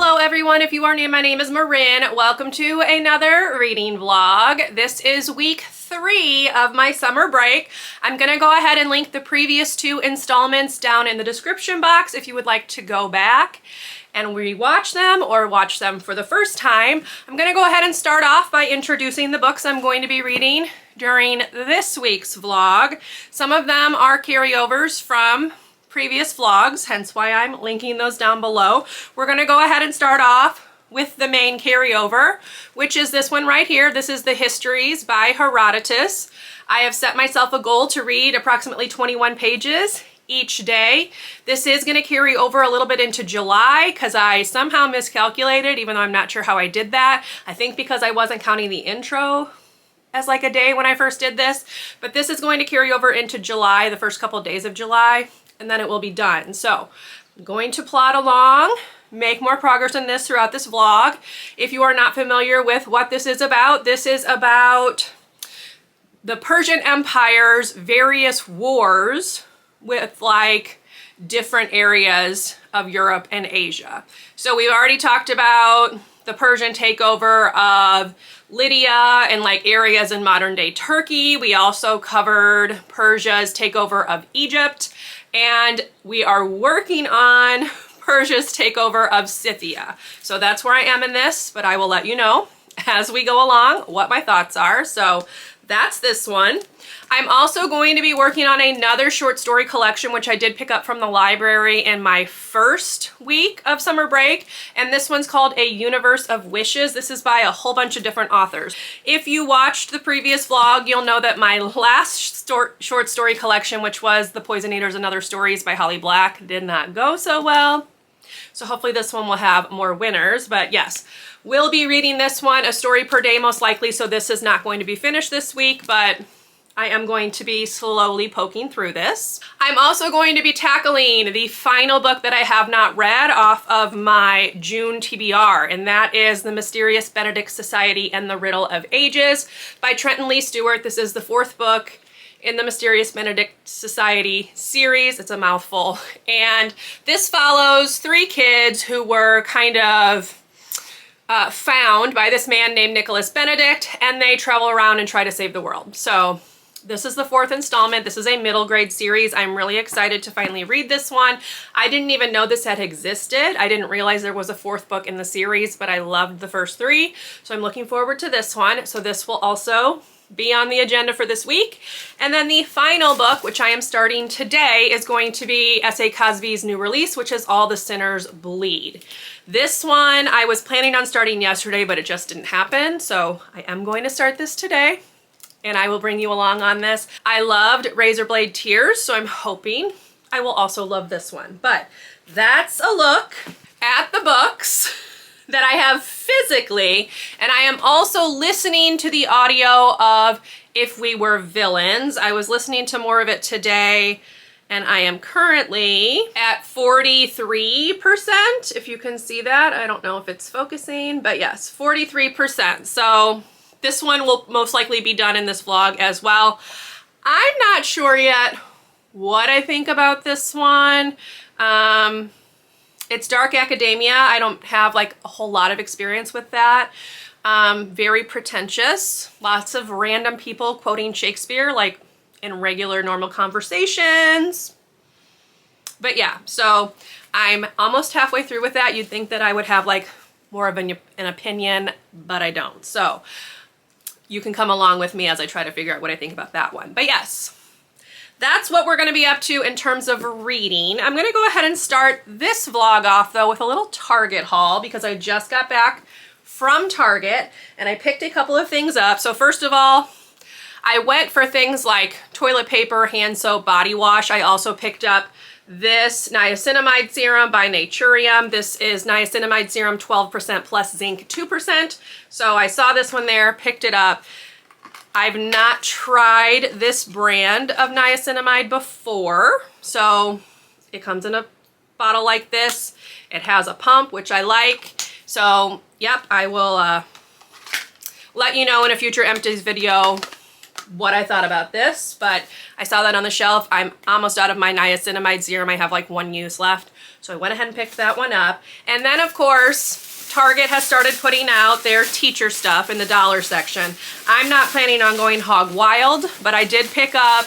Hello everyone, if you are new, my name is Marin. Welcome to another reading vlog. This is week 3 of my summer break. I'm gonna go ahead and link the previous 2 installments down in the description box if you would like to go back and rewatch them or watch them for the first time. I'm gonna go ahead and start off by introducing the books I'm going to be reading during this week's vlog. Some of them are carryovers from previous vlogs, hence why I'm linking those down below. We're gonna go ahead and start off with the main carryover, which is this one right here. This is the Histories by Herodotus. I have set myself a goal to read approximately 21 pages each day. This is gonna carry over a little bit into July because I somehow miscalculated, even though I'm not sure how I did that. I think because I wasn't counting the intro as like a day when I first did this, but this is going to carry over into July, the first couple of days of July, and then it will be done. So I'm going to plod along, make more progress in this throughout this vlog. If you are not familiar with what this is about the Persian Empire's various wars with like different areas of Europe and Asia. So we've already talked about the Persian takeover of Lydia and like areas in modern day Turkey. We also covered Persia's takeover of Egypt, and we are working on Persia's takeover of Scythia. So that's where I am in this, but I will let you know as we go along what my thoughts are. So that's this one. I'm also going to be working on another short story collection, which I did pick up from the library in my first week of summer break. And this one's called A Universe of Wishes. This is by a whole bunch of different authors. If you watched the previous vlog, you'll know that my last short story collection, which was The Poison Eaters and Other Stories by Holly Black, did not go so well. So hopefully this one will have more winners, but yes, we'll be reading this one, a story per day most likely, so this is not going to be finished this week, but I am going to be slowly poking through this. I'm also going to be tackling the final book that I have not read off of my June TBR, and that is The Mysterious Benedict Society and the Riddle of Ages by Trenton Stewart. This is the 4th book in the Mysterious Benedict Society series. It's a mouthful. And this follows 3 kids who were kind of found by this man named Nicholas Benedict, and they travel around and try to save the world. So this is the 4th installment. This is a middle grade series. I'm really excited to finally read this one. I didn't even know this had existed. I didn't realize there was a 4th book in the series, but I loved the first 3. So I'm looking forward to this one. So this will also be on the agenda for this week. And then the final book, which I am starting today, is going to be S.A. Cosby's new release, which is All the Sinners Bleed. This one I was planning on starting yesterday, but it just didn't happen. So I am going to start this today, and I will bring you along on this. I loved Razorblade Tears, so I'm hoping I will also love this one. But that's a look at the books that I have physically, and I am also listening to the audio of If We Were Villains. I was listening to more of it today, and I am currently at 43%, if you can see that. I don't know if it's focusing, but yes, 43%. So this one will most likely be done in this vlog as well. I'm not sure yet what I think about this one. It's dark academia. I don't have like a whole lot of experience with that. Very pretentious. Lots of random people quoting Shakespeare like in regular normal conversations. But yeah, so I'm almost halfway through with that. You'd think that I would have like more of an opinion, but I don't. So you can come along with me as I try to figure out what I think about that one. But yes, that's what we're going to be up to in terms of reading. I'm going to go ahead and start this vlog off though with a little Target haul because I just got back from Target and I picked a couple of things up. So first of all, I went for things like toilet paper, hand soap, body wash. I also picked up this niacinamide serum by Naturium. This is niacinamide serum 12% plus zinc 2%. So I saw this one there, picked it up. I've not tried this brand of niacinamide before. So it comes in a bottle like this. It has a pump, which I like. So yep, I will let you know in a future empties video what I thought about this, but I saw that on the shelf. I'm almost out of my niacinamide serum. I have like one use left. So I went ahead and picked that one up. And then of course, Target has started putting out their teacher stuff in the dollar section. I'm not planning on going hog wild, but I did pick up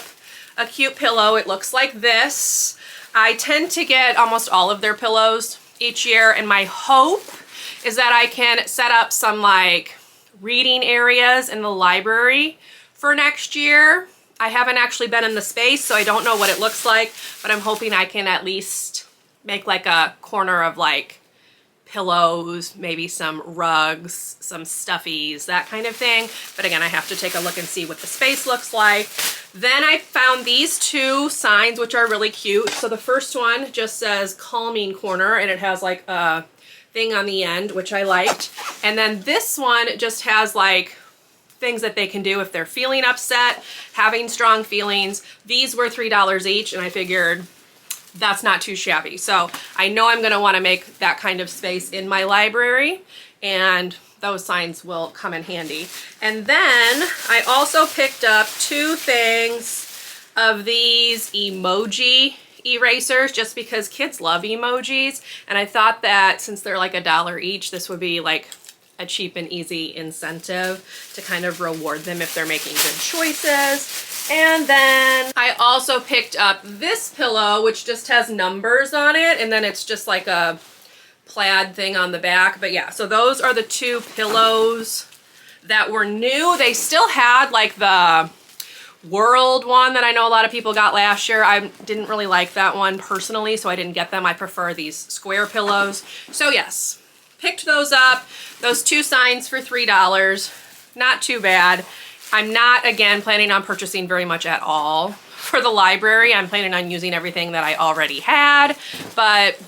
a cute pillow. It looks like this. I tend to get almost all of their pillows each year, and my hope is that I can set up some like reading areas in the library for next year. I haven't actually been in the space, so I don't know what it looks like, but I'm hoping I can at least make like a corner of like pillows, maybe some rugs, some stuffies, that kind of thing. But again, I have to take a look and see what the space looks like. Then I found these two signs, which are really cute. So the first one just says calming corner, and it has like a thing on the end, which I liked. And then this one just has like things that they can do if they're feeling upset, having strong feelings. These were $3 each, and I figured that's not too shabby. So I know I'm going to want to make that kind of space in my library, and those signs will come in handy. And then I also picked up two things of these emoji erasers, just because kids love emojis, and I thought that since they're like $1 each, this would be like a cheap and easy incentive to kind of reward them if they're making good choices. And then I also picked up this pillow, which just has numbers on it, and then it's just like a plaid thing on the back. But yeah, so those are the two pillows that were new. They still had like the World one that I know a lot of people got last year. I didn't really like that one personally, so I didn't get them. I prefer these square pillows. So yes, picked those up. Those two signs for $3. Not too bad. I'm not, again, planning on purchasing very much at all for the library. I'm planning on using everything that I already had, but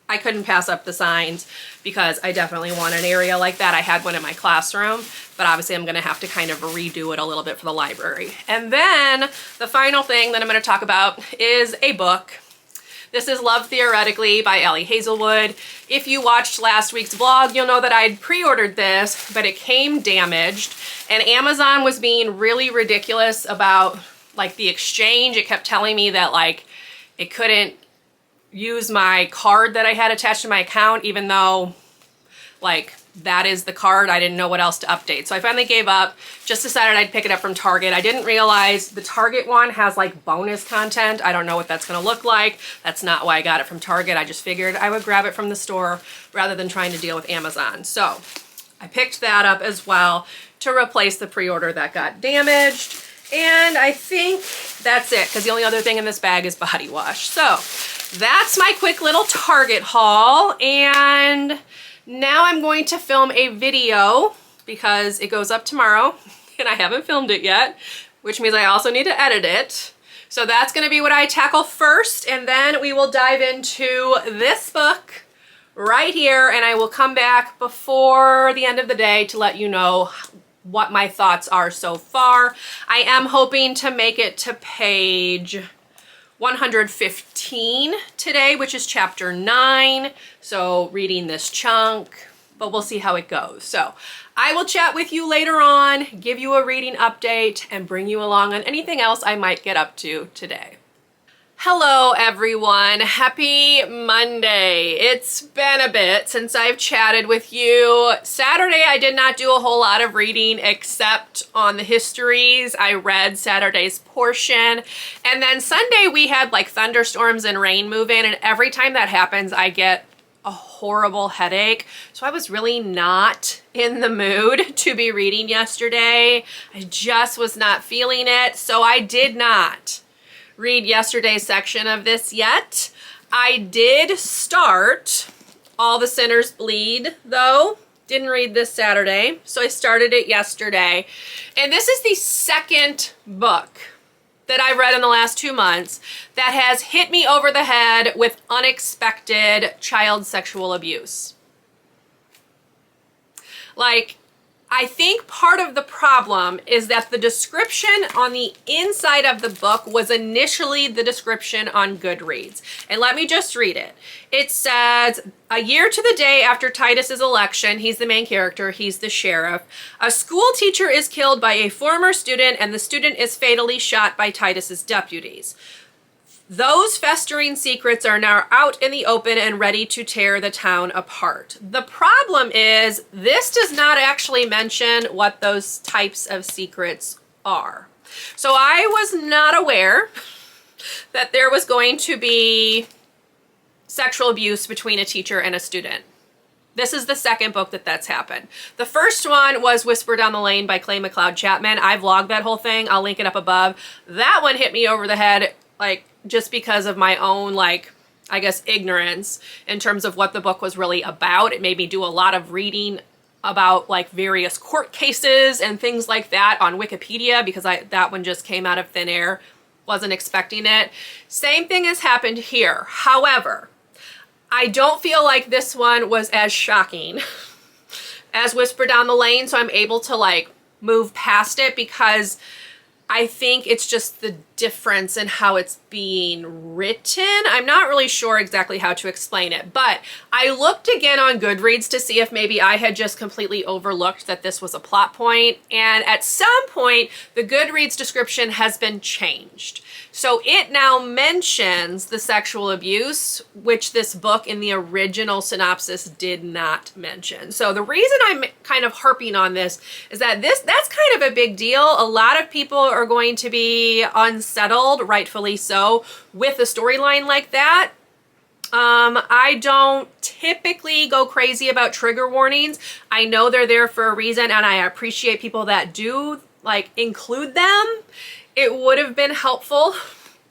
I couldn't pass up the signs because I definitely want an area like that. I had one in my classroom, but obviously I'm gonna have to kind of redo it a little bit for the library. And then the final thing that I'm gonna talk about is a book. This is Love Theoretically by Ellie Hazelwood. If you watched last week's vlog, you'll know that I'd pre-ordered this, but it came damaged, and Amazon was being really ridiculous about like the exchange. It kept telling me that like it couldn't use my card that I had attached to my account, even though like that is the card. I didn't know what else to update. So I finally gave up, just decided I'd pick it up from Target. I didn't realize the Target one has like bonus content. I don't know what that's gonna look like. That's not why I got it from Target. I just figured I would grab it from the store rather than trying to deal with Amazon. So I picked that up as well to replace the pre-order that got damaged. And I think that's it, because the only other thing in this bag is body wash. So that's my quick little Target haul. And now I'm going to film a video because it goes up tomorrow and I haven't filmed it yet, which means I also need to edit it. So that's going to be what I tackle first, and then we will dive into this book right here, and I will come back before the end of the day to let you know what my thoughts are so far. I am hoping to make it to page 115 today, which is chapter 9. So reading this chunk, but we'll see how it goes. So I will chat with you later on, give you a reading update, and bring you along on anything else I might get up to today. Hello everyone, happy Monday. It's been a bit since I've chatted with you. Saturday I did not do a whole lot of reading except on the Histories. I read Saturday's portion, and then Sunday we had like thunderstorms and rain move in, and every time that happens I get a horrible headache. So I was really not in the mood to be reading yesterday. I just was not feeling it, so I did not read yesterday's section of this yet. I did start All the Sinners Bleed though. Didn't read this Saturday, so I started it yesterday. And this is the second book that I've read in the last 2 months that has hit me over the head with unexpected child sexual abuse. Like, I think part of the problem is that the description on the inside of the book was initially the description on Goodreads. And let me just read it. It says, a year to the day after Titus's election, he's the main character, he's the sheriff, a school teacher is killed by a former student and the student is fatally shot by Titus's deputies. Those festering secrets are now out in the open and ready to tear the town apart. The problem is this does not actually mention what those types of secrets are. So I was not aware that there was going to be sexual abuse between a teacher and a student. This is the second book that's happened. The first one was Whisper Down the Lane by Clay McLeod Chapman. I vlogged that whole thing. I'll link it up above. That one hit me over the head, like, just because of my own, like, I guess, ignorance in terms of what the book was really about. It made me do a lot of reading about, like, various court cases and things like that on Wikipedia, because that one just came out of thin air. Wasn't expecting it. Same thing has happened here. However, I don't feel like this one was as shocking as Whisper Down the Lane, so I'm able to, like, move past it, because I think it's just the difference in how it's being written. I'm not really sure exactly how to explain it, but I looked again on Goodreads to see if maybe I had just completely overlooked that this was a plot point. And at some point, the Goodreads description has been changed. So it now mentions the sexual abuse, which this book in the original synopsis did not mention. So the reason I'm kind of harping on this is that that's kind of a big deal. A lot of people are going to be unsettled, rightfully so, with a storyline like that. I don't typically go crazy about trigger warnings. I know they're there for a reason, and I appreciate people that do, like, include them. It would have been helpful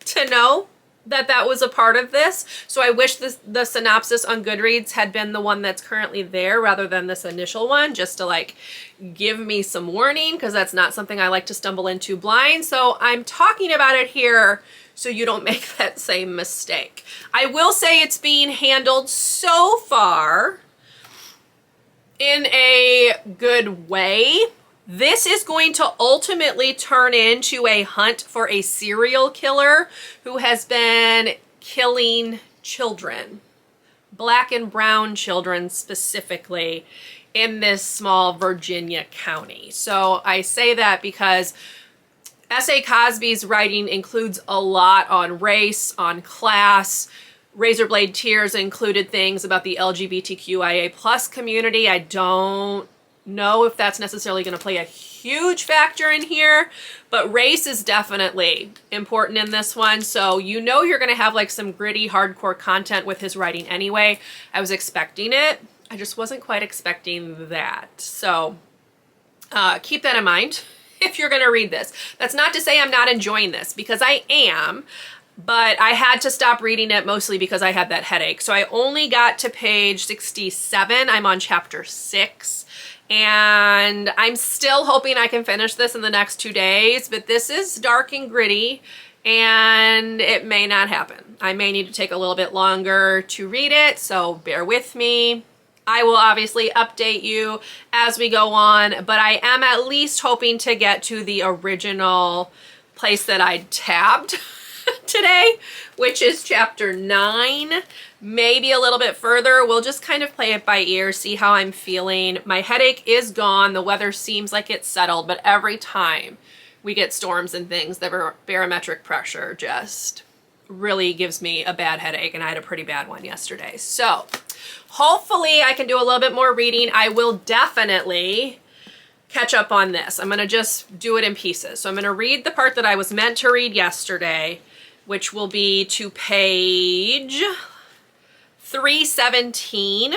to know that that was a part of this. So I wish the synopsis on Goodreads had been the one that's currently there rather than this initial one, just to, like, give me some warning, because that's not something I like to stumble into blind. So I'm talking about it here so you don't make that same mistake. I will say it's being handled so far in a good way. This is going to ultimately turn into a hunt for a serial killer who has been killing children, black and brown children specifically, in this small Virginia county. So I say that because S.A. Cosby's writing includes a lot on race, on class. Razorblade Tears included things about the LGBTQIA plus community. I don't know if that's necessarily going to play a huge factor in here, but race is definitely important in this one. So you know you're going to have, like, some gritty hardcore content with his writing anyway. I was expecting it. I just wasn't quite expecting that. So keep that in mind if you're going to read this. That's not to say I'm not enjoying this, because I am, but I had to stop reading it mostly because I had that headache. So I only got to page 67. I'm on chapter 6. And I'm still hoping I can finish this in the next 2 days, but this is dark and gritty, and it may not happen. I may need to take a little bit longer to read it, so bear with me. I will obviously update you as we go on, but I am at least hoping to get to the original place that I tabbed today, which is chapter 9. Maybe a little bit further. We'll just kind of play it by ear, see how I'm feeling. My headache is gone. The weather seems like it's settled, but every time we get storms and things, the barometric pressure just really gives me a bad headache, and I had a pretty bad one yesterday. So hopefully I can do a little bit more reading. I will definitely catch up on this. I'm going to just do it in pieces. So I'm going to read the part that I was meant to read yesterday, which will be to page 317,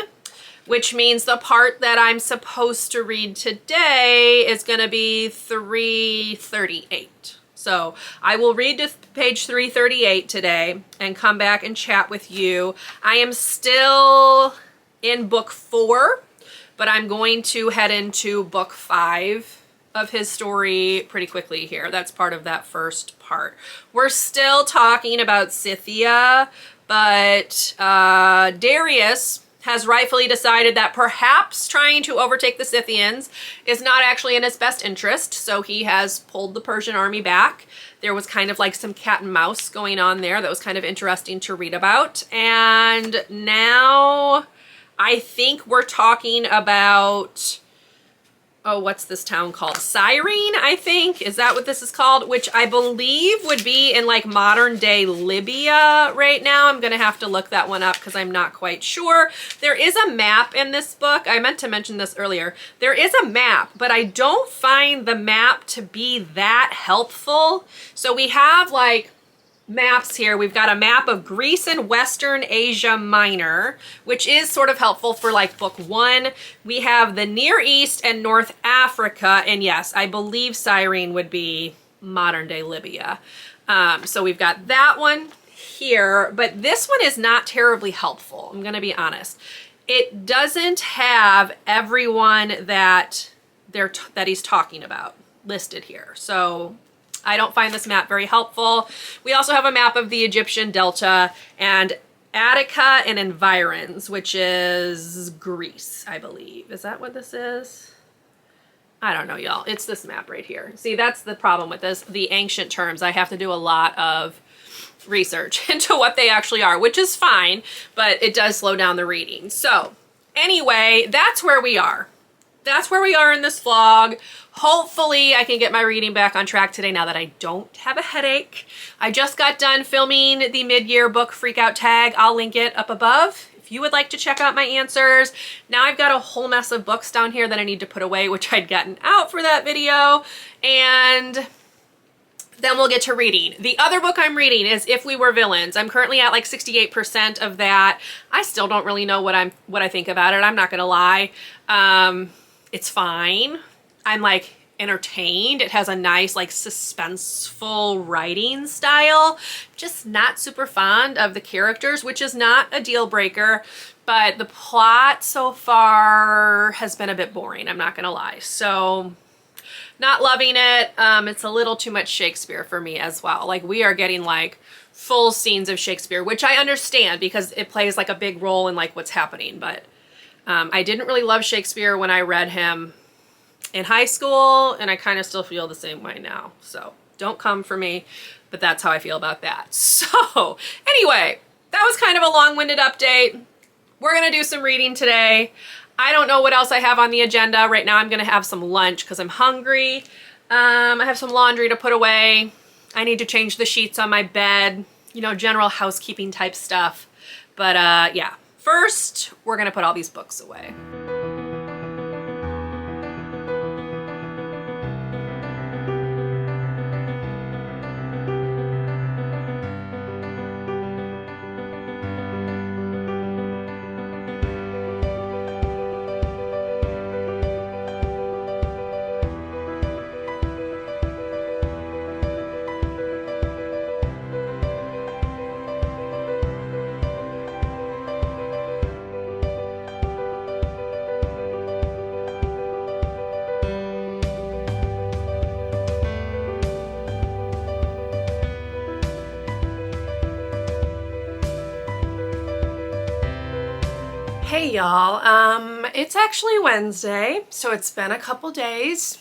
which means the part that I'm supposed to read today is going to be 338. So I will read to page 338 today and come back and chat with you. I am still in book 4, but I'm going to head into book 5 of his story pretty quickly here. That's part of that first part. We're still talking about Scythia, but Darius has rightfully decided that perhaps trying to overtake the Scythians is not actually in his best interest, so he has pulled the Persian army back. There was kind of like some cat and mouse going on there that was kind of interesting to read about. And now I think we're talking about, oh, what's this town called? Cyrene, I think. Is that what this is called? Which I believe would be in like modern day Libya right now. I'm going to have to look that one up because I'm not quite sure. There is a map in this book. I meant to mention this earlier. There is a map, but I don't find the map to be that helpful. So we have like maps here. We've got a map of Greece and Western Asia Minor, which is sort of helpful for like book 1. We have the Near East and North Africa, and yes, I believe Cyrene would be modern day Libya. So we've got that one here, but this one is not terribly helpful. I'm going to be honest. It doesn't have everyone that he's talking about listed here. So I don't find this map very helpful. We also have a map of the Egyptian Delta and Attica and environs, which is Greece, I believe. Is that what this is? I don't know, y'all. It's this map right here. See, that's the problem with this. The ancient terms, I have to do a lot of research into what they actually are, which is fine, but it does slow down the reading. So anyway, that's where we are. That's where we are in this vlog. Hopefully I can get my reading back on track today now that I don't have a headache. I just got done filming the mid-year book freakout tag. I'll link it up above if you would like to check out my answers. Now I've got a whole mess of books down here that I need to put away, which I'd gotten out for that video. And then we'll get to reading. The other book I'm reading is If We Were Villains. I'm currently at like 68% of that. I still don't really know what I think about it. I'm not gonna lie. It's fine. I'm like entertained. It has a nice like suspenseful writing style. Just not super fond of the characters, which is not a deal breaker, but the plot so far has been a bit boring. I'm not gonna lie. So not loving it. It's a little too much Shakespeare for me as well. Like we are getting like full scenes of Shakespeare, which I understand because it plays like a big role in like what's happening, but I didn't really love Shakespeare when I read him in high school, and I kind of still feel the same way now. So don't come for me, but that's how I feel about that. So anyway, that was kind of a long-winded update. We're gonna do some reading today. I don't know what else I have on the agenda. Right now I'm gonna have some lunch because I'm hungry. I have some laundry to put away. I need to change the sheets on my bed, you know, general housekeeping type stuff. But yeah. First, we're gonna put all these books away. Hey y'all, it's actually Wednesday, so it's been a couple days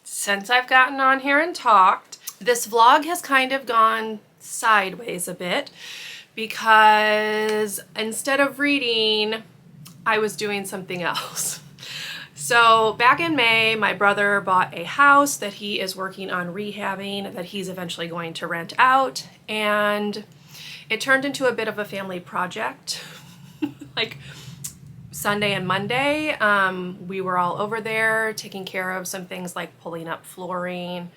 since I've gotten on here and talked. This vlog has kind of gone sideways a bit because instead of reading, I was doing something else. So back in May, my brother bought a house that he is working on rehabbing that he's eventually going to rent out, and it turned into a bit of a family project. Like Sunday and Monday, we were all over there taking care of some things like pulling up flooring,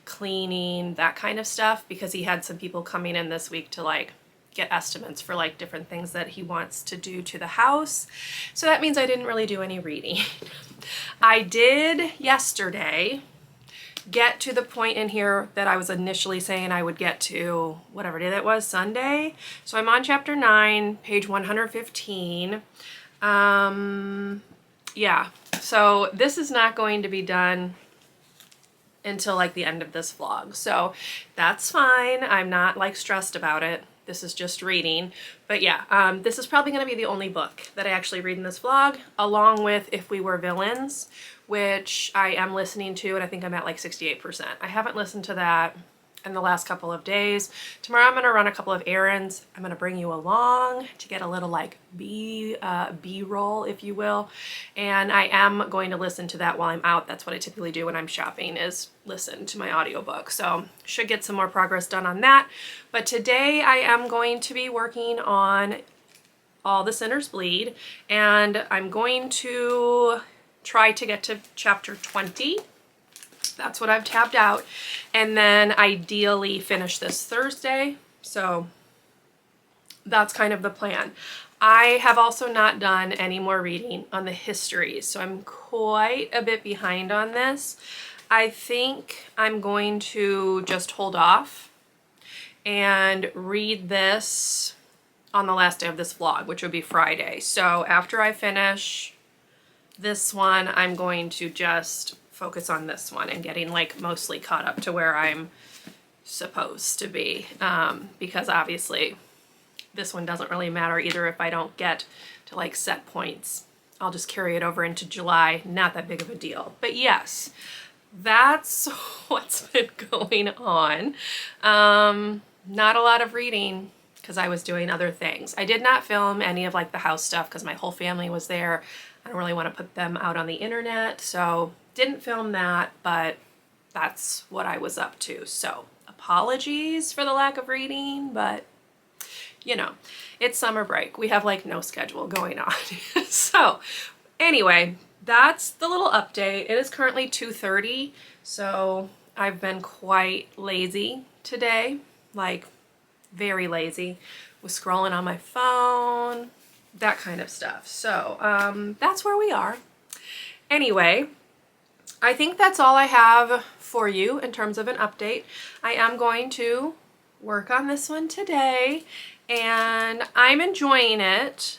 cleaning, that kind of stuff, because he had some people coming in this week to like get estimates for like different things that he wants to do to the house. So that means I didn't really do any reading. I did yesterday get to the point in here that I was initially saying I would get to, whatever day that was, Sunday. So I'm on chapter 9, page 115. Yeah, so this is not going to be done until like the end of this vlog. So that's fine. I'm not like stressed about it. this is just reading. But yeah, this is probably going to be the only book that I actually read in this vlog, along with If We Were Villains, which I am listening to, and I think I'm at like 68%. I haven't listened to that in the last couple of days. Tomorrow I'm going to run a couple of errands. I'm going to bring you along to get a little like B-roll, if you will. And I am going to listen to that while I'm out. That's what I typically do when I'm shopping, is listen to my audiobook. So should get some more progress done on that. But today I am going to be working on All the Sinners Bleed, and I'm going to try to get to chapter 20. That's what I've tabbed out, and then ideally finish this Thursday. So that's kind of the plan. I have also not done any more reading on the histories, so I'm quite a bit behind on this. I think I'm going to just hold off and read this on the last day of this vlog, which would be Friday. So after I finish this one, I'm going to just focus on this one and getting like mostly caught up to where I'm supposed to be, because obviously this one doesn't really matter either if I don't get to like set points. I'll just carry it over into July, not that big of a deal. But yes, that's what's been going on. Not a lot of reading because I was doing other things. I did not film any of like the house stuff because my whole family was there. I don't really want to put them out on the internet, so didn't film that, but that's what I was up to. So apologies for the lack of reading, but you know, it's summer break. We have like no schedule going on. So anyway, that's the little update. It is currently 2:30, so I've been quite lazy today, like very lazy, with scrolling on my phone, that kind of stuff. So that's where we are. Anyway, I think that's all I have for you in terms of an update. I am going to work on this one today, and I'm enjoying it.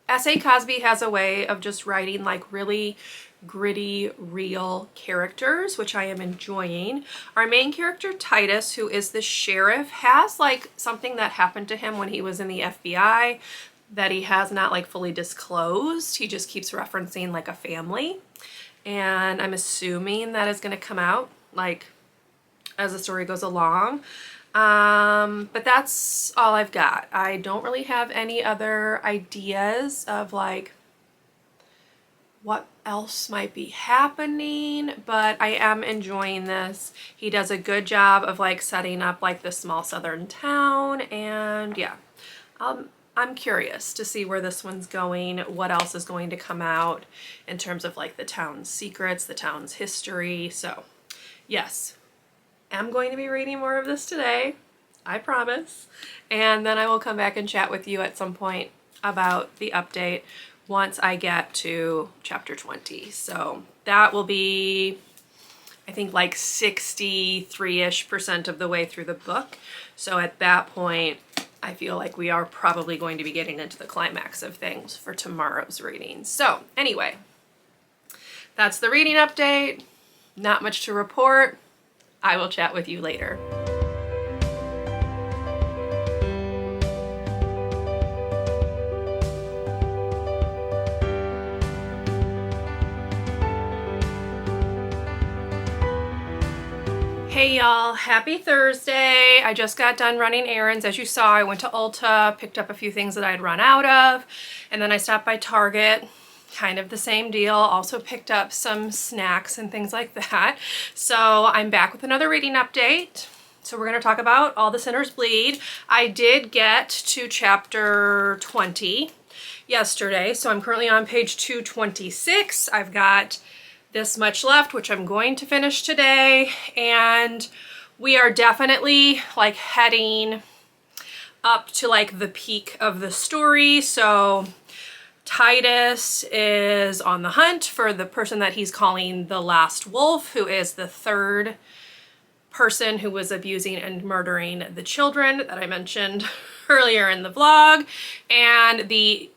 S.A. Cosby has a way of just writing like really gritty, real characters, which I am enjoying. Our main character, Titus, who is the sheriff, has like something that happened to him when he was in the FBI that he has not like fully disclosed. He just keeps referencing like a family, and I'm assuming that is going to come out like as the story goes along. But that's all I've got. I don't really have any other ideas of like what else might be happening, but I am enjoying this. He does a good job of like setting up like this small southern town, and yeah, I'm curious to see where this one's going, what else is going to come out in terms of like the town's secrets, the town's history. So yes, I'm going to be reading more of this today, I promise. And then I will come back and chat with you at some point about the update once I get to chapter 20. So that will be, I think, like 63-ish% of the way through the book. So at that point, I feel like we are probably going to be getting into the climax of things for tomorrow's reading. So anyway, that's the reading update. Not much to report. I will chat with you later. Hey y'all, happy Thursday. I just got done running errands. As you saw, I went to Ulta, picked up a few things that I had run out of, and then I stopped by Target, kind of the same deal. Also picked up some snacks and things like that. So I'm back with another reading update. So we're going to talk about All the Sinners Bleed. I did get to chapter 20 yesterday, so I'm currently on page 226. I've got this much left, which I'm going to finish today, and we are definitely like heading up to like the peak of the story. So Titus is on the hunt for the person that he's calling the last wolf, who is the third person who was abusing and murdering the children that I mentioned earlier in the vlog. And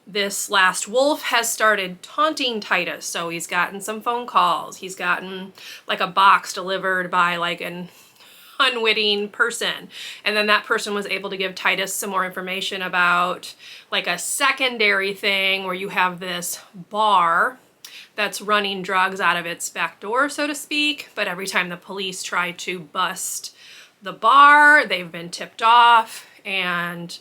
this last wolf has started taunting Titus. So he's gotten some phone calls. He's gotten like a box delivered by like an unwitting person. And then that person was able to give Titus some more information about like a secondary thing where you have this bar that's running drugs out of its back door, so to speak. But every time the police try to bust the bar, they've been tipped off and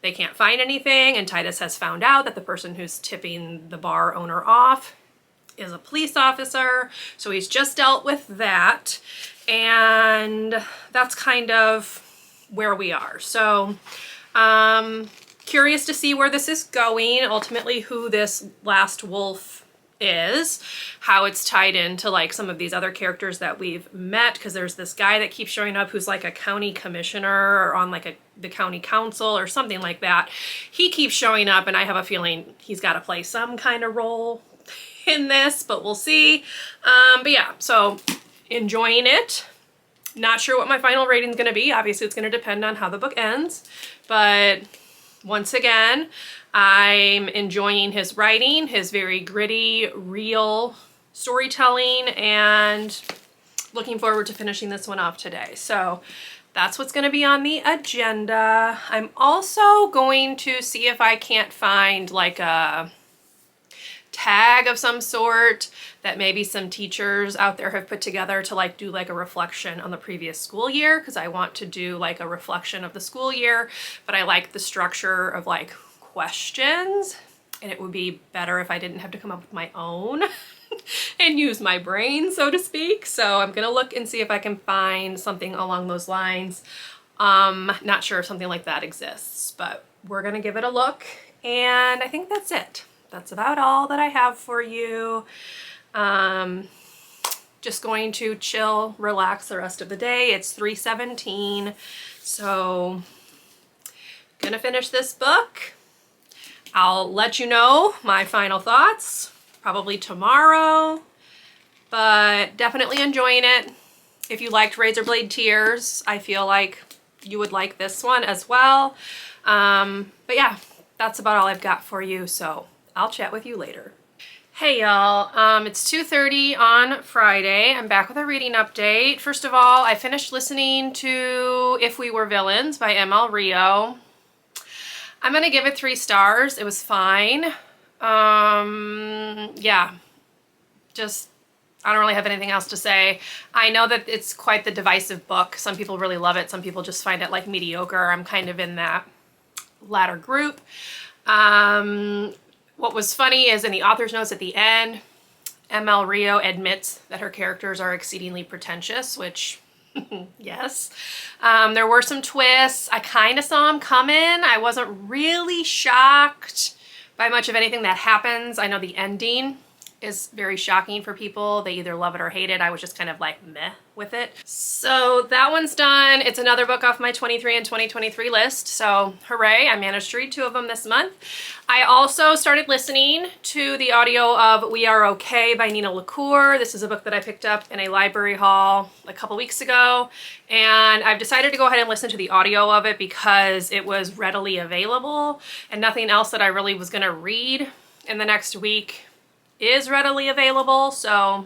they can't find anything. And Titus has found out that the person who's tipping the bar owner off is a police officer. So he's just dealt with that. And that's kind of where we are. So curious to see where this is going, ultimately who this last wolf is, how it's tied into like some of these other characters that we've met, because there's this guy that keeps showing up who's like a county commissioner or on like the county council or something like that. He keeps showing up and I have a feeling he's got to play some kind of role in this, but we'll see. But yeah, so enjoying it. Not sure what my final rating is going to be. Obviously it's going to depend on how the book ends, but once again, I'm enjoying his writing, his very gritty, real storytelling, and looking forward to finishing this one off today. So that's what's going to be on the agenda. I'm also going to see if I can't find like a tag of some sort that maybe some teachers out there have put together to like do like a reflection on the previous school year, because I want to do like a reflection of the school year, but I like the structure of like questions, and it would be better if I didn't have to come up with my own and use my brain, so to speak. So I'm gonna look and see if I can find something along those lines. Not sure if something like that exists, but we're gonna give it a look, and I think that's it. That's about all that I have for you. Just going to chill, relax the rest of the day. It's 3:17, so gonna finish this book. I'll let you know my final thoughts probably tomorrow, but definitely enjoying it. If you liked Razor Blade Tears, I feel like you would like this one as well. But yeah, that's about all I've got for you, so I'll chat with you later. Hey y'all, it's 2:30 on Friday. I'm back with a reading update. First of all, I finished listening to If We Were Villains by ML Rio. I'm gonna give it 3 stars. It was fine. Yeah, just, I don't really have anything else to say. I know that it's quite the divisive book. Some people really love it. Some people just find it like mediocre. I'm kind of in that latter group. What was funny is in the author's notes at the end, ML Rio admits that her characters are exceedingly pretentious, which yes. There were some twists. I kind of saw them coming. I wasn't really shocked by much of anything that happens. I know the ending is very shocking for people. They either love it or hate it. I was just kind of like meh with it. So that one's done. It's another book off my 23 and 2023 list. So hooray, I managed to read 2 of them this month. I also started listening to the audio of We Are Okay by LaCour. This is a book that I picked up in a library haul a couple weeks ago. And I've decided to go ahead and listen to the audio of it because it was readily available and nothing else that I really was gonna read in the next week is readily available, so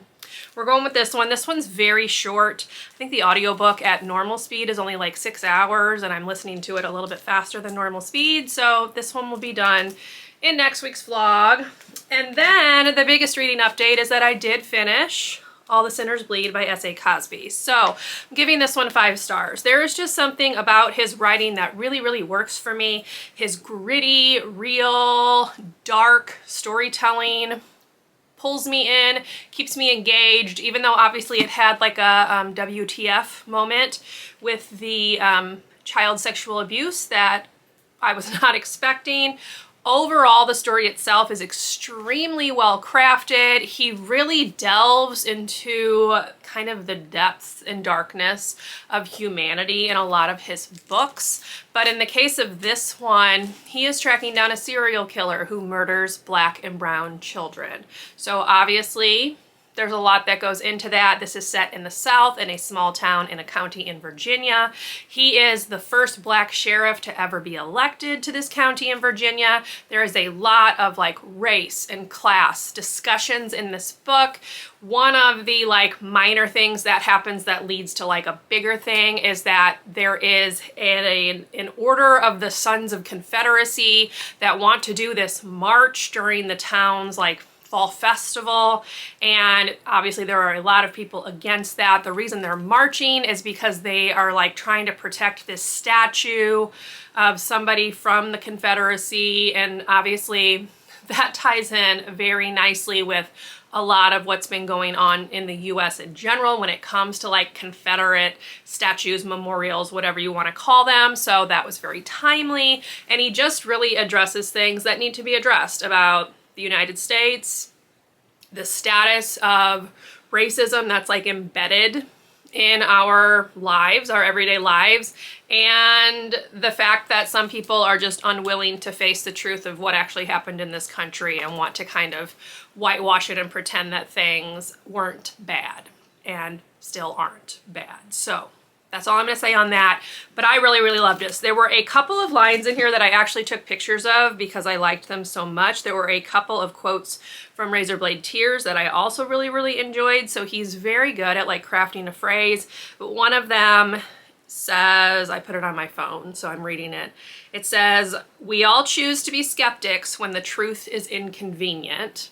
we're going with this one. This one's very short. I think the audiobook at normal speed is only like 6 hours, and I'm listening to it a little bit faster than normal speed, so this one will be done in next week's vlog. And then the biggest reading update is that I did finish All the Sinners Bleed by S.A. Cosby. So I'm giving this one 5 stars. There is just something about his writing that really, really works for me. His gritty, real, dark storytelling pulls me in, keeps me engaged, even though obviously it had like a WTF moment with the child sexual abuse that I was not expecting. Overall, the story itself is extremely well crafted. He really delves into kind of the depths and darkness of humanity in a lot of his books. But in the case of this one, he is tracking down a serial killer who murders Black and brown children. So obviously, There's a lot that goes into that. This is set in the South in a small town in a county in Virginia. He is the first Black sheriff to ever be elected to this county in Virginia. There is a lot of like race and class discussions in this book. One of the like minor things that happens that leads to like a bigger thing is that there is an order of the Sons of Confederacy that want to do this march during the town's like fall festival, and obviously there are a lot of people against that. The reason they're marching is because they are like trying to protect this statue of somebody from the Confederacy, and obviously that ties in very nicely with a lot of what's been going on in the US in general when it comes to like Confederate statues, memorials, whatever you want to call them. So that was very timely, and he just really addresses things that need to be addressed about the United States, the status of racism that's like embedded in our lives, our everyday lives, and the fact that some people are just unwilling to face the truth of what actually happened in this country and want to kind of whitewash it and pretend that things weren't bad and still aren't bad. So that's all I'm going to say on that, but I really, really loved this. There were a couple of lines in here that I actually took pictures of because I liked them so much. There were a couple of quotes from Razorblade Tears that I also really, really enjoyed. So he's very good at like crafting a phrase, but one of them says, I put it on my phone, so I'm reading it. It says, "We all choose to be skeptics when the truth is inconvenient."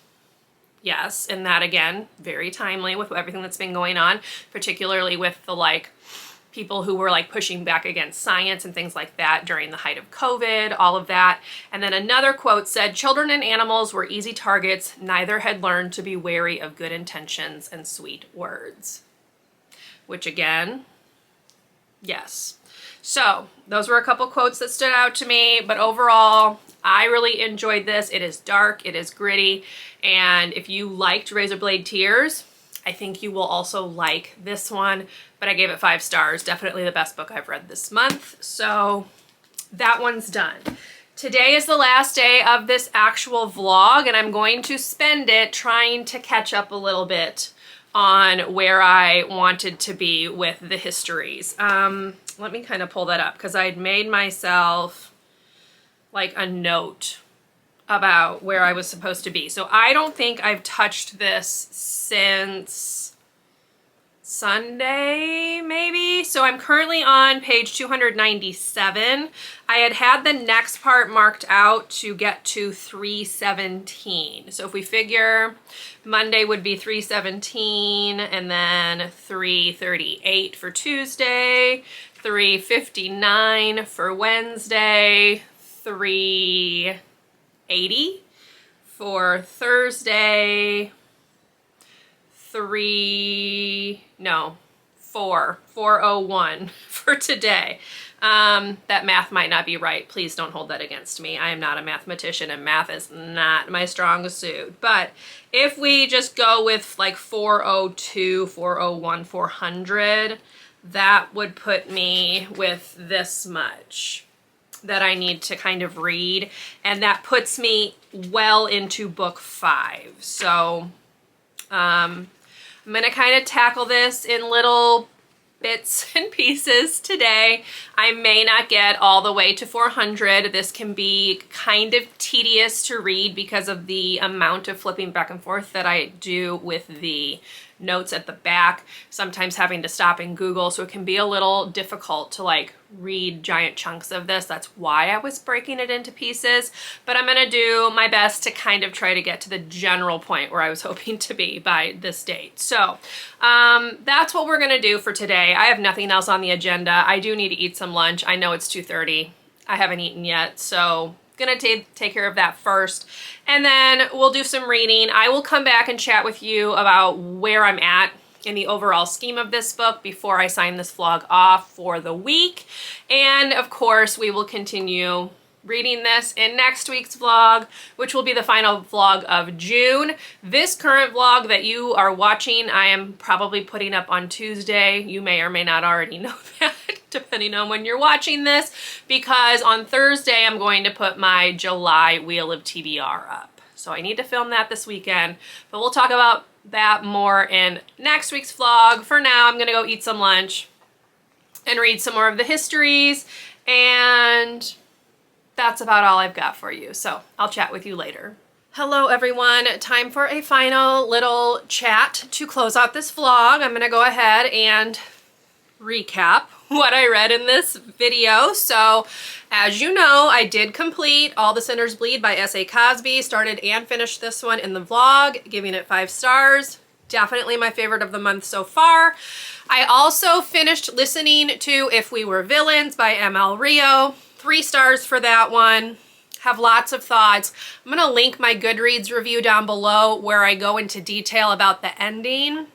Yes, and that again, very timely with everything that's been going on, particularly with the like people who were like pushing back against science and things like that during the height of COVID, all of that. And then another quote said, "Children and animals were easy targets. Neither had learned to be wary of good intentions and sweet words." Which again, yes. So those were a couple quotes that stood out to me, but overall, I really enjoyed this. It is dark, it is gritty, and if you liked Razorblade Tears, I think you will also like this one, but I gave it 5 stars. Definitely the best book I've read this month. So that one's done. Today is the last day of this actual vlog, and I'm going to spend it trying to catch up a little bit on where I wanted to be with the histories. Let me kind of pull that up because I'd made myself like a note about where I was supposed to be. So I don't think I've touched this since Sunday, maybe. So I'm currently on page 297. I had the next part marked out to get to 317. So if we figure Monday would be 317, and then 338 for Tuesday, 359 for Wednesday, 380 for Thursday, 401 for today. That math might not be right. Please don't hold that against me. I am not a mathematician and math is not my strongest suit. But if we just go with like 402, 401, 400, that would put me with this much that I need to kind of read, and that puts me well into book 5. So I'm gonna kind of tackle this in little bits and pieces today. I may not get all the way to 400. This can be kind of tedious to read because of the amount of flipping back and forth that I do with the notes at the back, sometimes having to stop and Google, so it can be a little difficult to like read giant chunks of this. That's why I was breaking it into pieces, but I'm gonna do my best to kind of try to get to the general point where I was hoping to be by this date. So that's what we're gonna do for today. I have nothing else on the agenda. I do need to eat some lunch. I know it's 2:30. I haven't eaten yet, so gonna take care of that first, and then we'll do some reading. I will come back and chat with you about where I'm at in the overall scheme of this book before I sign this vlog off for the week. And of course, we will continue reading this in next week's vlog, which will be the final vlog of June. This current vlog that you are watching, I am probably putting up on Tuesday. You may or may not already know that, depending on when you're watching this, because on Thursday I'm going to put my July Wheel of TBR up. So I need to film that this weekend, but we'll talk about that more in next week's vlog. For now, I'm gonna go eat some lunch and read some more of the histories, and that's about all I've got for you. So I'll chat with you later. Hello everyone, time for a final little chat to close out this vlog. I'm gonna go ahead and recap what I read in this video. So as you know, I did complete All the Sinners Bleed by S.A. Cosby, started and finished this one in the vlog, giving it 5 stars. Definitely my favorite of the month so far. I also finished listening to If We Were Villains by ML Rio, 3 stars for that one. Have lots of thoughts. I'm gonna link my Goodreads review down below where I go into detail about the ending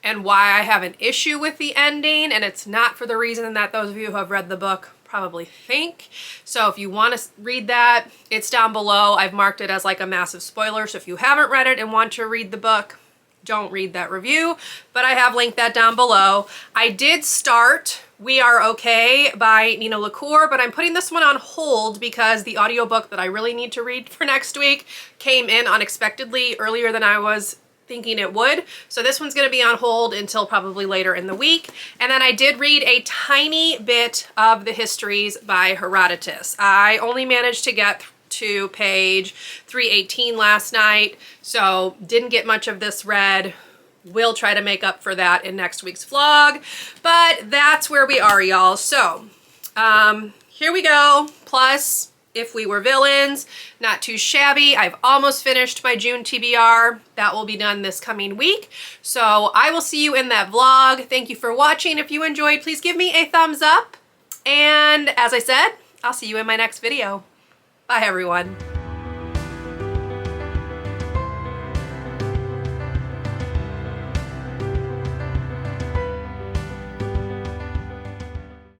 and why I have an issue with the ending, and it's not for the reason that those of you who have read the book probably think. So if you want to read that, it's down below. I've marked it as like a massive spoiler, so if you haven't read it and want to read the book, don't read that review, but I have linked that down below. I did start We Are Okay by LaCour, but I'm putting this one on hold because the audiobook that I really need to read for next week came in unexpectedly earlier than I was thinking it would. So this one's gonna be on hold until probably later in the week. And then I did read a tiny bit of the Histories by Herodotus. I only managed to get to page 318 last night, so didn't get much of this read. We'll try to make up for that in next week's vlog, but that's where we are, y'all. So here we go, plus If We Were Villains, not too shabby. I've almost finished my June TBR. That will be done this coming week. So I will see you in that vlog. Thank you for watching. If you enjoyed, please give me a thumbs up. And as I said, I'll see you in my next video. Bye, everyone.